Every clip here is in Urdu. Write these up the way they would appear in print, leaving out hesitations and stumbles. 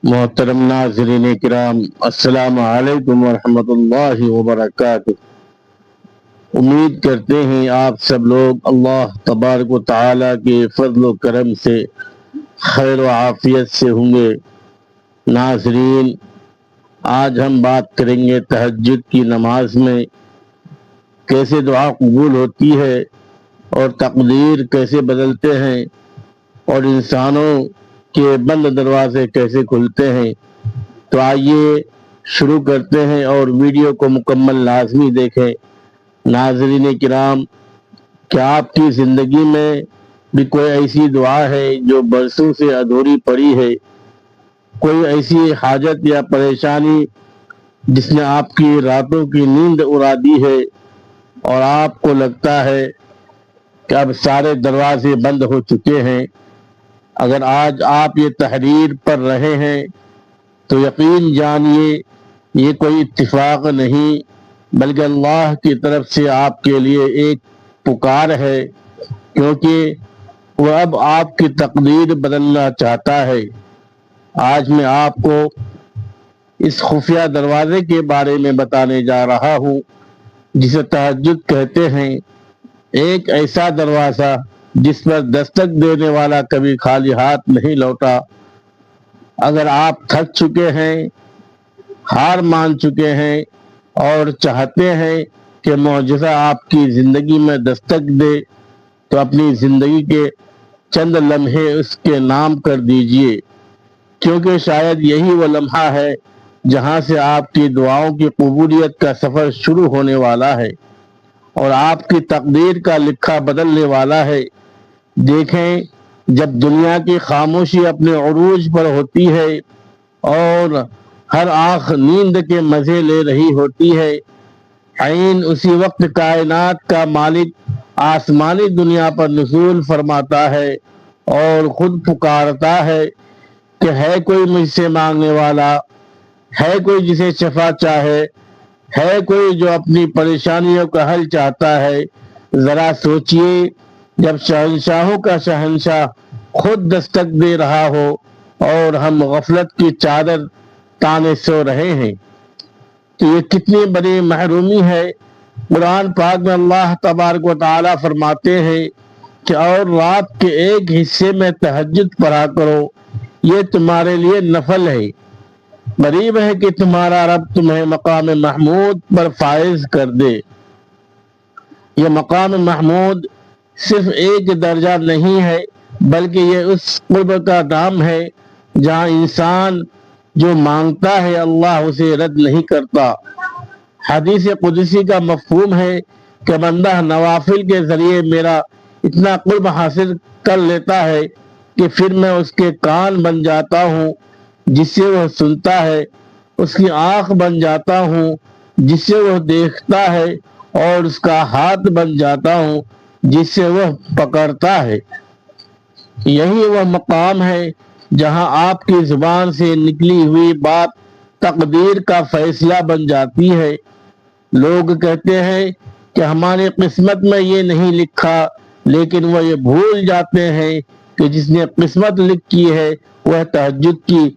محترم ناظرین کرام، السلام علیکم ورحمۃ اللہ وبرکاتہ۔ امید کرتے ہیں آپ سب لوگ اللہ تبارک و تعالیٰ کے فضل و کرم سے خیر و عافیت سے ہوں گے۔ ناظرین، آج ہم بات کریں گے تہجد کی نماز میں کیسے دعا قبول ہوتی ہے اور تقدیر کیسے بدلتے ہیں اور انسانوں کے بند دروازے کیسے کھلتے ہیں۔ تو آئیے شروع کرتے ہیں اور ویڈیو کو مکمل لازمی دیکھیں۔ ناظرین کرام، کیا آپ کی زندگی میں بھی کوئی ایسی دعا ہے جو برسوں سے ادھوری پڑی ہے؟ کوئی ایسی حاجت یا پریشانی جس نے آپ کی راتوں کی نیند اڑا دی ہے اور آپ کو لگتا ہے کہ اب سارے دروازے بند ہو چکے ہیں؟ اگر آج آپ یہ تحریر پڑھ رہے ہیں تو یقین جانیے یہ کوئی اتفاق نہیں بلکہ اللہ کی طرف سے آپ کے لیے ایک پکار ہے، کیونکہ وہ اب آپ کی تقدیر بدلنا چاہتا ہے۔ آج میں آپ کو اس خفیہ دروازے کے بارے میں بتانے جا رہا ہوں جسے تہجد کہتے ہیں۔ ایک ایسا دروازہ جس پر دستک دینے والا کبھی خالی ہاتھ نہیں لوٹا۔ اگر آپ تھک چکے ہیں، ہار مان چکے ہیں اور چاہتے ہیں کہ معجزہ آپ کی زندگی میں دستک دے تو اپنی زندگی کے چند لمحے اس کے نام کر دیجئے، کیونکہ شاید یہی وہ لمحہ ہے جہاں سے آپ کی دعاؤں کی قبولیت کا سفر شروع ہونے والا ہے اور آپ کی تقدیر کا لکھا بدلنے والا ہے۔ دیکھیں، جب دنیا کی خاموشی اپنے عروج پر ہوتی ہے اور ہر آنکھ نیند کے مزے لے رہی ہوتی ہے، عین اسی وقت کائنات کا مالک آسمانی دنیا پر نزول فرماتا ہے اور خود پکارتا ہے کہ ہے کوئی مجھ سے مانگنے والا، ہے کوئی جسے شفا چاہے، ہے کوئی جو اپنی پریشانیوں کا حل چاہتا ہے۔ ذرا سوچئے، جب شہنشاہوں کا شہنشاہ خود دستک دے رہا ہو اور ہم غفلت کی چادر تانے سو رہے ہیں تو یہ کتنی بڑی محرومی ہے۔ قرآن پاک میں اللہ تبارک و تعالیٰ فرماتے ہیں کہ اور رات کے ایک حصے میں تہجد پڑھا کرو، یہ تمہارے لیے نفل ہے، قریب ہے کہ تمہارا رب تمہیں مقام محمود پر فائز کر دے۔ یہ مقام محمود صرف ایک درجہ نہیں ہے بلکہ یہ اس قرب کا نام ہے جہاں انسان جو مانگتا ہے اللہ اسے رد نہیں کرتا۔ حدیث قدسی کا مفہوم ہے کہ بندہ نوافل کے ذریعے میرا اتنا قرب حاصل کر لیتا ہے کہ پھر میں اس کے کان بن جاتا ہوں جس سے وہ سنتا ہے، اس کی آنکھ بن جاتا ہوں جس سے وہ دیکھتا ہے اور اس کا ہاتھ بن جاتا ہوں جس سے وہ پکڑتا ہے۔ یہی وہ مقام ہے جہاں آپ کی زبان سے نکلی ہوئی بات تقدیر کا فیصلہ بن جاتی ہے۔ لوگ کہتے ہیں کہ ہماری قسمت میں یہ نہیں لکھا، لیکن وہ یہ بھول جاتے ہیں کہ جس نے قسمت لکھی ہے وہ تہجد کی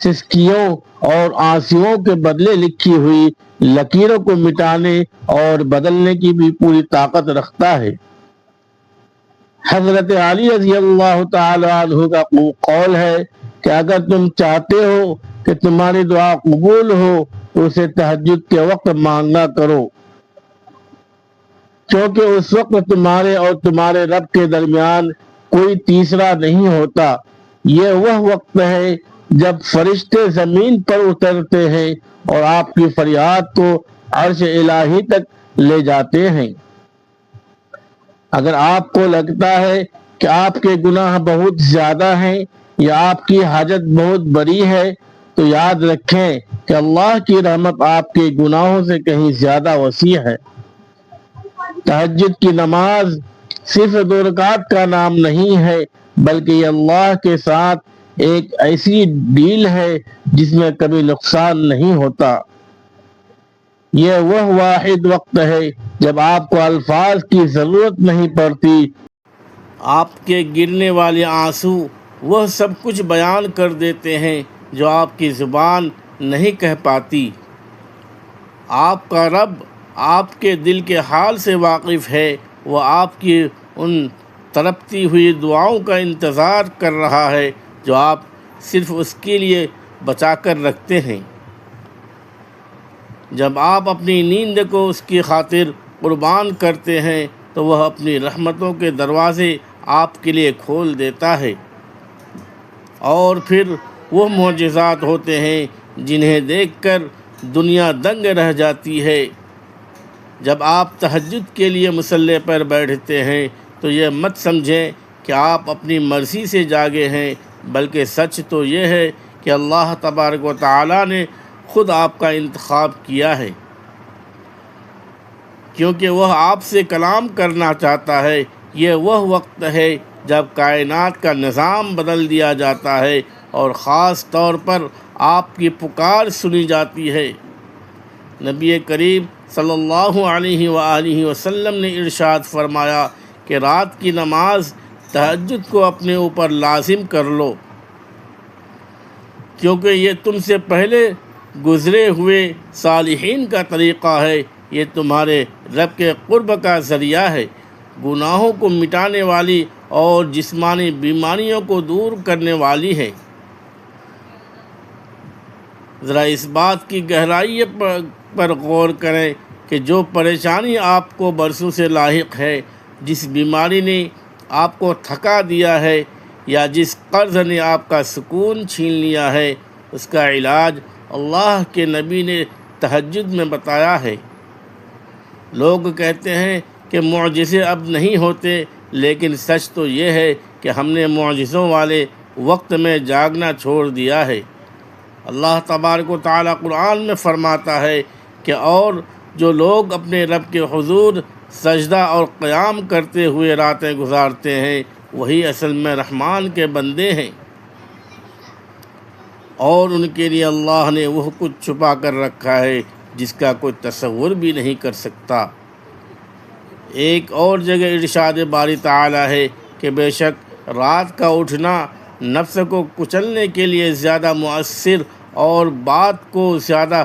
سسکیوں اور آنسوؤں کے بدلے لکھی ہوئی لکیروں کو مٹانے اور بدلنے کی بھی پوری طاقت رکھتا ہے۔ حضرت علی رضی اللہ تعالی عنہ کا قول ہے کہ اگر تم چاہتے ہو کہ تمہاری دعا قبول ہو تو اسے تہجد کے وقت مانگا کرو، کیونکہ اس وقت تمہارے اور تمہارے رب کے درمیان کوئی تیسرا نہیں ہوتا۔ یہ وہ وقت ہے جب فرشتے زمین پر اترتے ہیں اور آپ کی فریاد کو عرش الہی تک لے جاتے ہیں۔ اگر آپ کو لگتا ہے کہ آپ کے گناہ بہت زیادہ ہیں یا آپ کی حاجت بہت بڑی ہے تو یاد رکھیں کہ اللہ کی رحمت آپ کے گناہوں سے کہیں زیادہ وسیع ہے۔ تہجد کی نماز صرف 2 رکعت کا نام نہیں ہے بلکہ یہ اللہ کے ساتھ ایک ایسی ڈیل ہے جس میں کبھی نقصان نہیں ہوتا۔ یہ وہ واحد وقت ہے جب آپ کو الفاظ کی ضرورت نہیں پڑتی، آپ کے گرنے والے آنسو وہ سب کچھ بیان کر دیتے ہیں جو آپ کی زبان نہیں کہہ پاتی۔ آپ کا رب آپ کے دل کے حال سے واقف ہے، وہ آپ کی ان تڑپتی ہوئی دعاؤں کا انتظار کر رہا ہے جو آپ صرف اس کے لیے بچا کر رکھتے ہیں۔ جب آپ اپنی نیند کو اس کی خاطر قربان کرتے ہیں تو وہ اپنی رحمتوں کے دروازے آپ کے لیے کھول دیتا ہے، اور پھر وہ معجزات ہوتے ہیں جنہیں دیکھ کر دنیا دنگ رہ جاتی ہے۔ جب آپ تہجد کے لیے مصلی پر بیٹھتے ہیں تو یہ مت سمجھیں کہ آپ اپنی مرضی سے جاگے ہیں، بلکہ سچ تو یہ ہے کہ اللہ تبارک و تعالیٰ نے خود آپ کا انتخاب کیا ہے، کیونکہ وہ آپ سے کلام کرنا چاہتا ہے۔ یہ وہ وقت ہے جب کائنات کا نظام بدل دیا جاتا ہے اور خاص طور پر آپ کی پکار سنی جاتی ہے۔ نبی کریم صلی اللہ علیہ وآلہ وسلم نے ارشاد فرمایا کہ رات کی نماز تہجد کو اپنے اوپر لازم کر لو، کیونکہ یہ تم سے پہلے گزرے ہوئے صالحین کا طریقہ ہے، یہ تمہارے رب کے قرب کا ذریعہ ہے، گناہوں کو مٹانے والی اور جسمانی بیماریوں کو دور کرنے والی ہے۔ ذرا اس بات کی گہرائی پر غور کریں کہ جو پریشانی آپ کو برسوں سے لاحق ہے، جس بیماری نے آپ کو تھکا دیا ہے یا جس قرض نے آپ کا سکون چھین لیا ہے، اس کا علاج اللہ کے نبی نے تہجد میں بتایا ہے۔ لوگ کہتے ہیں کہ معجزے اب نہیں ہوتے، لیکن سچ تو یہ ہے کہ ہم نے معجزوں والے وقت میں جاگنا چھوڑ دیا ہے۔ اللہ تبارک و تعالیٰ قرآن میں فرماتا ہے کہ اور جو لوگ اپنے رب کے حضور سجدہ اور قیام کرتے ہوئے راتیں گزارتے ہیں، وہی اصل میں رحمان کے بندے ہیں، اور ان کے لیے اللہ نے وہ کچھ چھپا کر رکھا ہے جس کا کوئی تصور بھی نہیں کر سکتا۔ ایک اور جگہ ارشاد باری تعالیٰ ہے کہ بے شک رات کا اٹھنا نفس کو کچلنے کے لیے زیادہ مؤثر اور بات کو زیادہ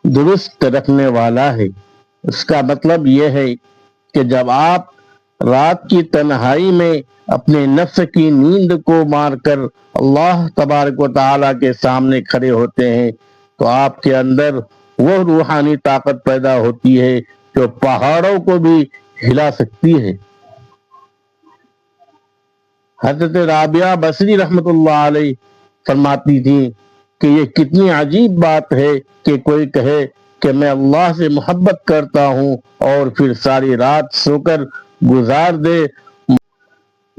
درست رکھنے والا ہے۔ اس کا مطلب یہ ہے کہ جب آپ رات کی تنہائی میں اپنے نفس کی نیند کو مار کر اللہ تبارک و تعالیٰ کے سامنے کھڑے ہوتے ہیں تو آپ کے اندر وہ روحانی طاقت پیدا ہوتی ہے جو پہاڑوں کو بھی ہلا سکتی ہے۔ حضرت رابعہ بصری رحمۃ اللہ علیہ فرماتی تھی کہ یہ کتنی عجیب بات ہے کہ کوئی کہے کہ میں اللہ سے محبت کرتا ہوں اور پھر ساری رات سو کر گزار دے۔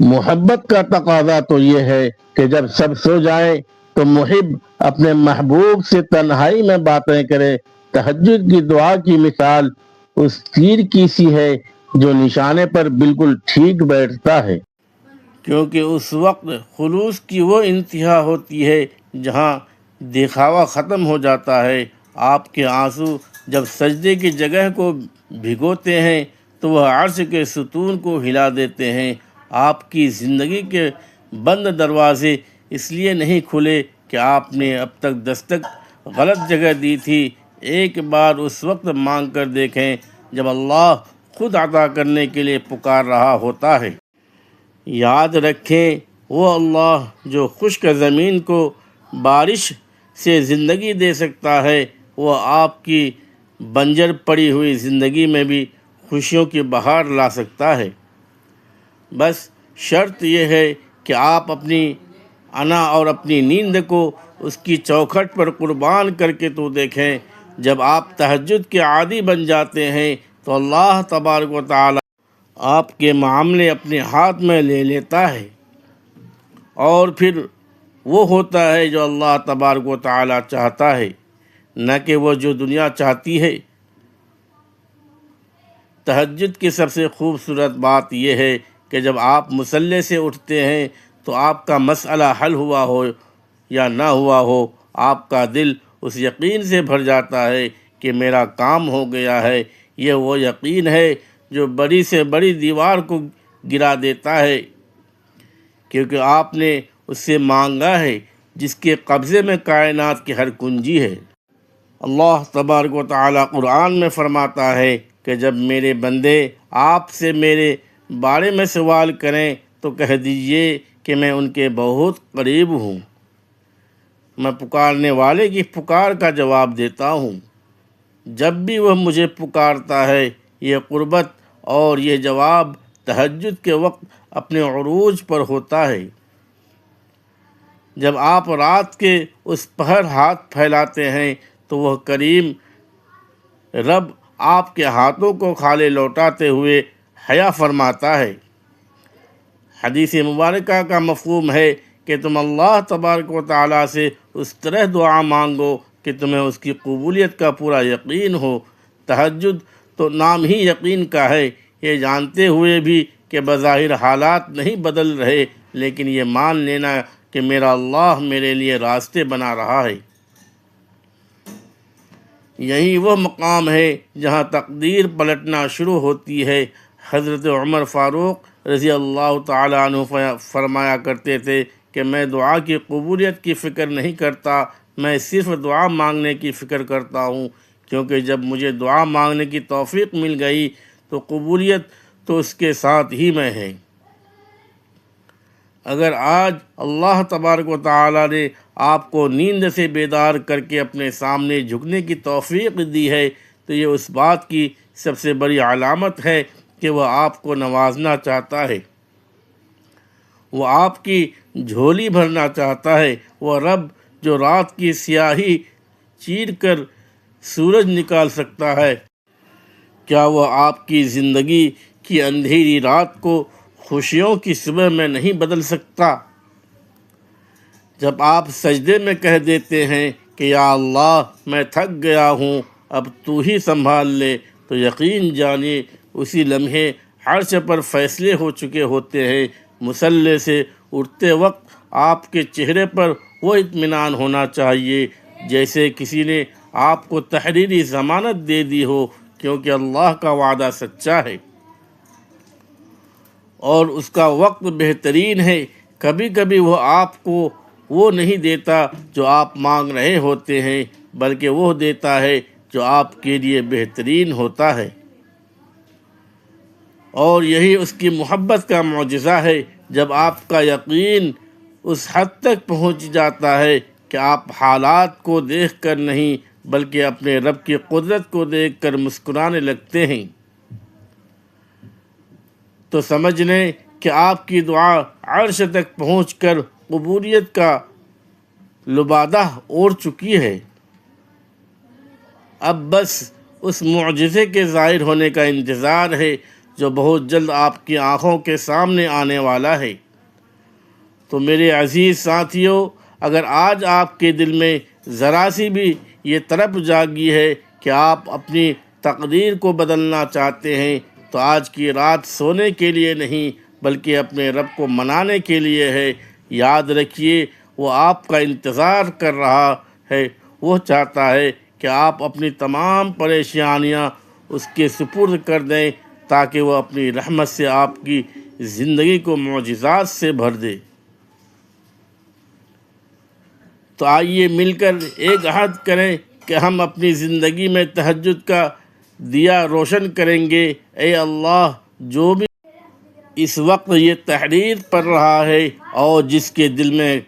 محبت کا تقاضا تو یہ ہے کہ جب سب سو جائیں تو محب اپنے محبوب سے تنہائی میں باتیں کرے۔ تہجد کی دعا کی مثال اس تیر کی سی ہے جو نشانے پر بالکل ٹھیک بیٹھتا ہے، کیونکہ اس وقت خلوص کی وہ انتہا ہوتی ہے جہاں دکھاوا ختم ہو جاتا ہے۔ آپ کے آنسو جب سجدے کی جگہ کو بھگوتے ہیں تو وہ عرش کے ستون کو ہلا دیتے ہیں۔ آپ کی زندگی کے بند دروازے اس لیے نہیں کھلے کہ آپ نے اب تک دستک غلط جگہ دی تھی۔ ایک بار اس وقت مانگ کر دیکھیں جب اللہ خود عطا کرنے کے لیے پکار رہا ہوتا ہے۔ یاد رکھیں وہ اللہ جو خشک زمین کو بارش سے زندگی دے سکتا ہے، وہ آپ کی بنجر پڑی ہوئی زندگی میں بھی خوشیوں کی بہار لا سکتا ہے۔ بس شرط یہ ہے کہ آپ اپنی انا اور اپنی نیند کو اس کی چوکھٹ پر قربان کر کے تو دیکھیں۔ جب آپ تہجد کے عادی بن جاتے ہیں تو اللہ تبارک و تعالی آپ کے معاملے اپنے ہاتھ میں لے لیتا ہے، اور پھر وہ ہوتا ہے جو اللہ تبارک و تعالی چاہتا ہے، نہ کہ وہ جو دنیا چاہتی ہے۔ تہجد کی سب سے خوبصورت بات یہ ہے کہ جب آپ مصلی سے اٹھتے ہیں تو آپ کا مسئلہ حل ہوا ہو یا نہ ہوا ہو، آپ کا دل اس یقین سے بھر جاتا ہے کہ میرا کام ہو گیا ہے۔ یہ وہ یقین ہے جو بڑی سے بڑی دیوار کو گرا دیتا ہے، کیونکہ آپ نے اس سے مانگا ہے۔ جس کے قبضے میں کائنات کی ہر کنجی ہے۔ اللہ تبارک و تعالیٰ قرآن میں فرماتا ہے کہ جب میرے بندے آپ سے میرے بارے میں سوال کریں تو کہہ دیجئے کہ میں ان کے بہت قریب ہوں، میں پکارنے والے کی پکار کا جواب دیتا ہوں۔ جب بھی وہ مجھے پکارتا ہے، یہ قربت اور یہ جواب تہجد کے وقت اپنے عروج پر ہوتا ہے۔ جب آپ رات کے اس پہر ہاتھ پھیلاتے ہیں تو وہ کریم رب آپ کے ہاتھوں کو خالے لوٹاتے ہوئے حیا فرماتا ہے۔ حدیث مبارکہ کا مفہوم ہے کہ تم اللہ تبارک و تعالیٰ سے اس طرح دعا مانگو کہ تمہیں اس کی قبولیت کا پورا یقین ہو۔ تہجد تو نام ہی یقین کا ہے، یہ جانتے ہوئے بھی کہ بظاہر حالات نہیں بدل رہے، لیکن یہ مان لینا کہ میرا اللہ میرے لیے راستے بنا رہا ہے۔ یہی وہ مقام ہے جہاں تقدیر پلٹنا شروع ہوتی ہے۔ حضرت عمر فاروق رضی اللہ تعالیٰ عنہ فرمایا کرتے تھے کہ میں دعا کی قبولیت کی فکر نہیں کرتا، میں صرف دعا مانگنے کی فکر کرتا ہوں، کیونکہ جب مجھے دعا مانگنے کی توفیق مل گئی تو قبولیت تو اس کے ساتھ ہی میں ہے۔ اگر آج اللہ تبارک و تعالیٰ نے آپ کو نیند سے بیدار کر کے اپنے سامنے جھکنے کی توفیق دی ہے تو یہ اس بات کی سب سے بڑی علامت ہے کہ وہ آپ کو نوازنا چاہتا ہے، وہ آپ کی جھولی بھرنا چاہتا ہے۔ وہ رب جو رات کی سیاہی چیر کر سورج نکال سکتا ہے، کیا وہ آپ کی زندگی کی اندھیری رات کو خوشیوں کی صبح میں نہیں بدل سکتا؟ جب آپ سجدے میں کہہ دیتے ہیں کہ یا اللہ میں تھک گیا ہوں، اب تو ہی سنبھال لے، تو یقین جانیے اسی لمحے عرش پر فیصلے ہو چکے ہوتے ہیں۔ مصلی سے اٹھتے وقت آپ کے چہرے پر وہ اطمینان ہونا چاہیے جیسے کسی نے آپ کو تحریری ضمانت دے دی ہو، کیونکہ اللہ کا وعدہ سچا ہے اور اس کا وقت بہترین ہے۔ کبھی کبھی وہ آپ کو وہ نہیں دیتا جو آپ مانگ رہے ہوتے ہیں، بلکہ وہ دیتا ہے جو آپ کے لیے بہترین ہوتا ہے، اور یہی اس کی محبت کا معجزہ ہے۔ جب آپ کا یقین اس حد تک پہنچ جاتا ہے کہ آپ حالات کو دیکھ کر نہیں بلکہ اپنے رب کی قدرت کو دیکھ کر مسکرانے لگتے ہیں، تو سمجھ لیں کہ آپ کی دعا عرش تک پہنچ کر قبولیت کا لبادہ اوڑھ چکی ہے۔ اب بس اس معجزے کے ظاہر ہونے کا انتظار ہے جو بہت جلد آپ کی آنکھوں کے سامنے آنے والا ہے۔ تو میرے عزیز ساتھیوں، اگر آج آپ کے دل میں ذرا سی بھی یہ طرف جاگی ہے کہ آپ اپنی تقدیر کو بدلنا چاہتے ہیں تو آج کی رات سونے کے لیے نہیں بلکہ اپنے رب کو منانے کے لیے ہے۔ یاد رکھیے وہ آپ کا انتظار کر رہا ہے، وہ چاہتا ہے کہ آپ اپنی تمام پریشانیاں اس کے سپرد کر دیں تاکہ وہ اپنی رحمت سے آپ کی زندگی کو معجزات سے بھر دے۔ تو آئیے مل کر ایک عہد کریں کہ ہم اپنی زندگی میں تہجد کا دیا روشن کریں گے۔ اے اللہ، جو بھی اس وقت یہ تحریر پڑھ رہا ہے اور جس کے دل میں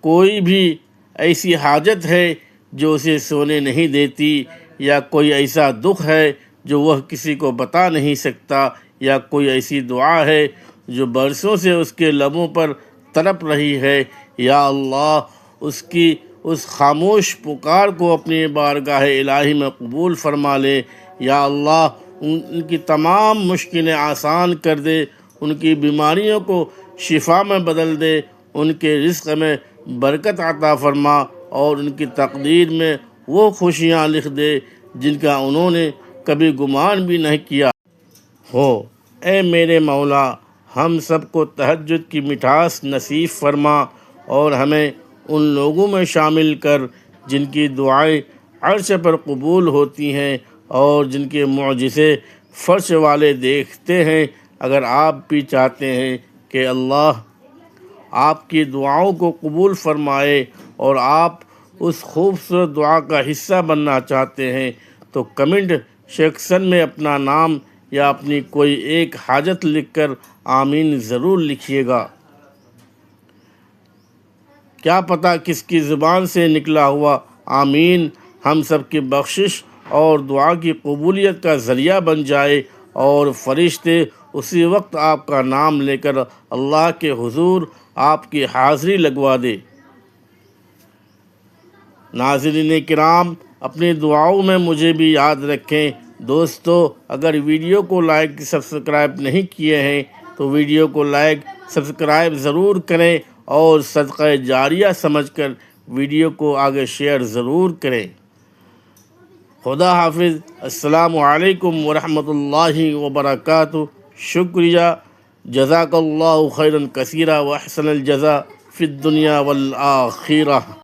کوئی بھی ایسی حاجت ہے جو اسے سونے نہیں دیتی، یا کوئی ایسا دکھ ہے جو وہ کسی کو بتا نہیں سکتا، یا کوئی ایسی دعا ہے جو برسوں سے اس کے لبوں پر تڑپ رہی ہے، یا اللہ اس کی اس خاموش پکار کو اپنی بارگاہ الہی میں قبول فرما لے۔ یا اللہ ان کی تمام مشکلیں آسان کر دے، ان کی بیماریوں کو شفا میں بدل دے، ان کے رزق میں برکت عطا فرما اور ان کی تقدیر میں وہ خوشیاں لکھ دے جن کا انہوں نے کبھی گمان بھی نہیں کیا ہو۔ اے میرے مولا، ہم سب کو تہجد کی مٹھاس نصیب فرما اور ہمیں ان لوگوں میں شامل کر جن کی دعائیں عرش پر قبول ہوتی ہیں اور جن کے معجزے فرش والے دیکھتے ہیں۔ اگر آپ بھی چاہتے ہیں کہ اللہ آپ کی دعاؤں کو قبول فرمائے اور آپ اس خوبصورت دعا کا حصہ بننا چاہتے ہیں تو کمنٹ سیکشن میں اپنا نام یا اپنی کوئی ایک حاجت لکھ کر آمین ضرور لکھیے گا۔ کیا پتہ کس کی زبان سے نکلا ہوا آمین ہم سب کی بخشش اور دعا کی قبولیت کا ذریعہ بن جائے اور فرشتے اسی وقت آپ کا نام لے کر اللہ کے حضور آپ کی حاضری لگوا دے۔ ناظرین کرام، اپنی دعاؤں میں مجھے بھی یاد رکھیں۔ دوستو، اگر ویڈیو کو لائک سبسکرائب نہیں کیے ہیں تو ویڈیو کو لائک سبسکرائب ضرور کریں اور صدقہ جاریہ سمجھ کر ویڈیو کو آگے شیئر ضرور کریں۔ خدا حافظ۔ السلام علیکم ورحمۃ اللہ وبرکاتہ۔ شکریہ۔ جزاک اللہ خیرا کثیرا واحسن الجزاء فی الدنیا والآخرہ۔